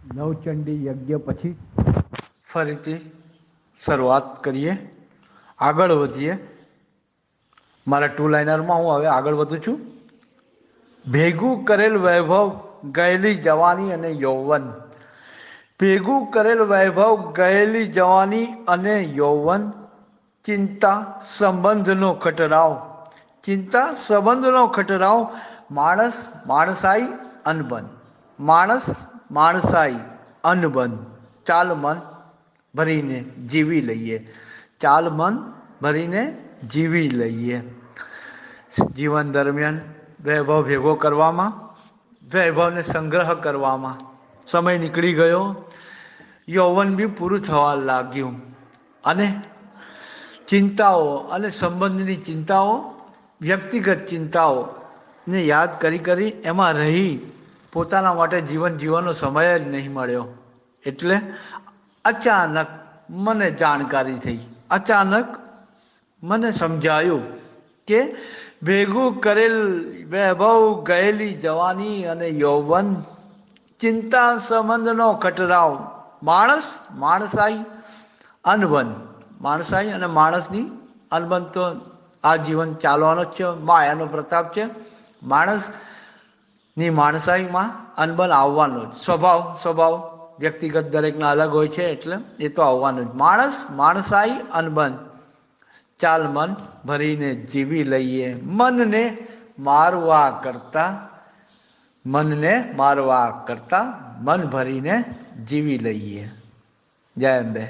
નવચંડી યજ્ઞ પછી ફરીથી શરૂઆત કરીએ, આગળ વધીએ. મારા ટુ લાઇનરમાં હું હવે આગળ વધું છું. ભેગું કરેલ વૈભવ, ગયેલી જવાની અને યૌવન. ભેગું કરેલ વૈભવ, ગયેલી જવાની અને યૌવન. ચિંતા સંબંધનો ખટરાવ, ચિંતા સંબંધનો ખટરાવ. માણસ માણસાઈ અનબન, માણસ માણસાઈ અનબન. ચાલ મન ભરીને જીવી લઈએ, ચાલ મન ભરીને જીવી લઈએ. જીવન દરમિયાન વૈભવ ભેગો કરવામાં, વૈભવને સંગ્રહ કરવામાં સમય નીકળી ગયો, યૌવન બી પૂરું થવા લાગ્યું અને ચિંતાઓ અને સંબંધની ચિંતાઓ, વ્યક્તિગત ચિંતાઓને યાદ કરી એમાં રહી પોતાના માટે જીવન જીવવાનો સમય જ નહીં મળ્યો. એટલે અચાનક મને જાણકારી થઈ, અચાનક મને સમજાયું કે ભેગું કરેલ વૈભવ, ગયેલી જવાની અને યૌવન. ચિંતા સંબંધનો ખટરાવ, માણસ માણસાઈ અનબન. માણસાઈ અને માણસની અનબન તો આ જીવન ચાલવાનો જ છે, માયાનો પ્રતાપ છે. માણસની માણસાઈમાં અનબન આવવાનો જ સ્વભાવ વ્યક્તિગત દરેકના અલગ હોય છે, એટલે એ તો આવવાનું જ. માણસ માણસાઈ અનબન. ચાલ મન ભરીને જીવી લઈએ, મનને મારવા કરતા, મનને મારવા કરતા મન ભરીને જીવી લઈએ. જય અંબે.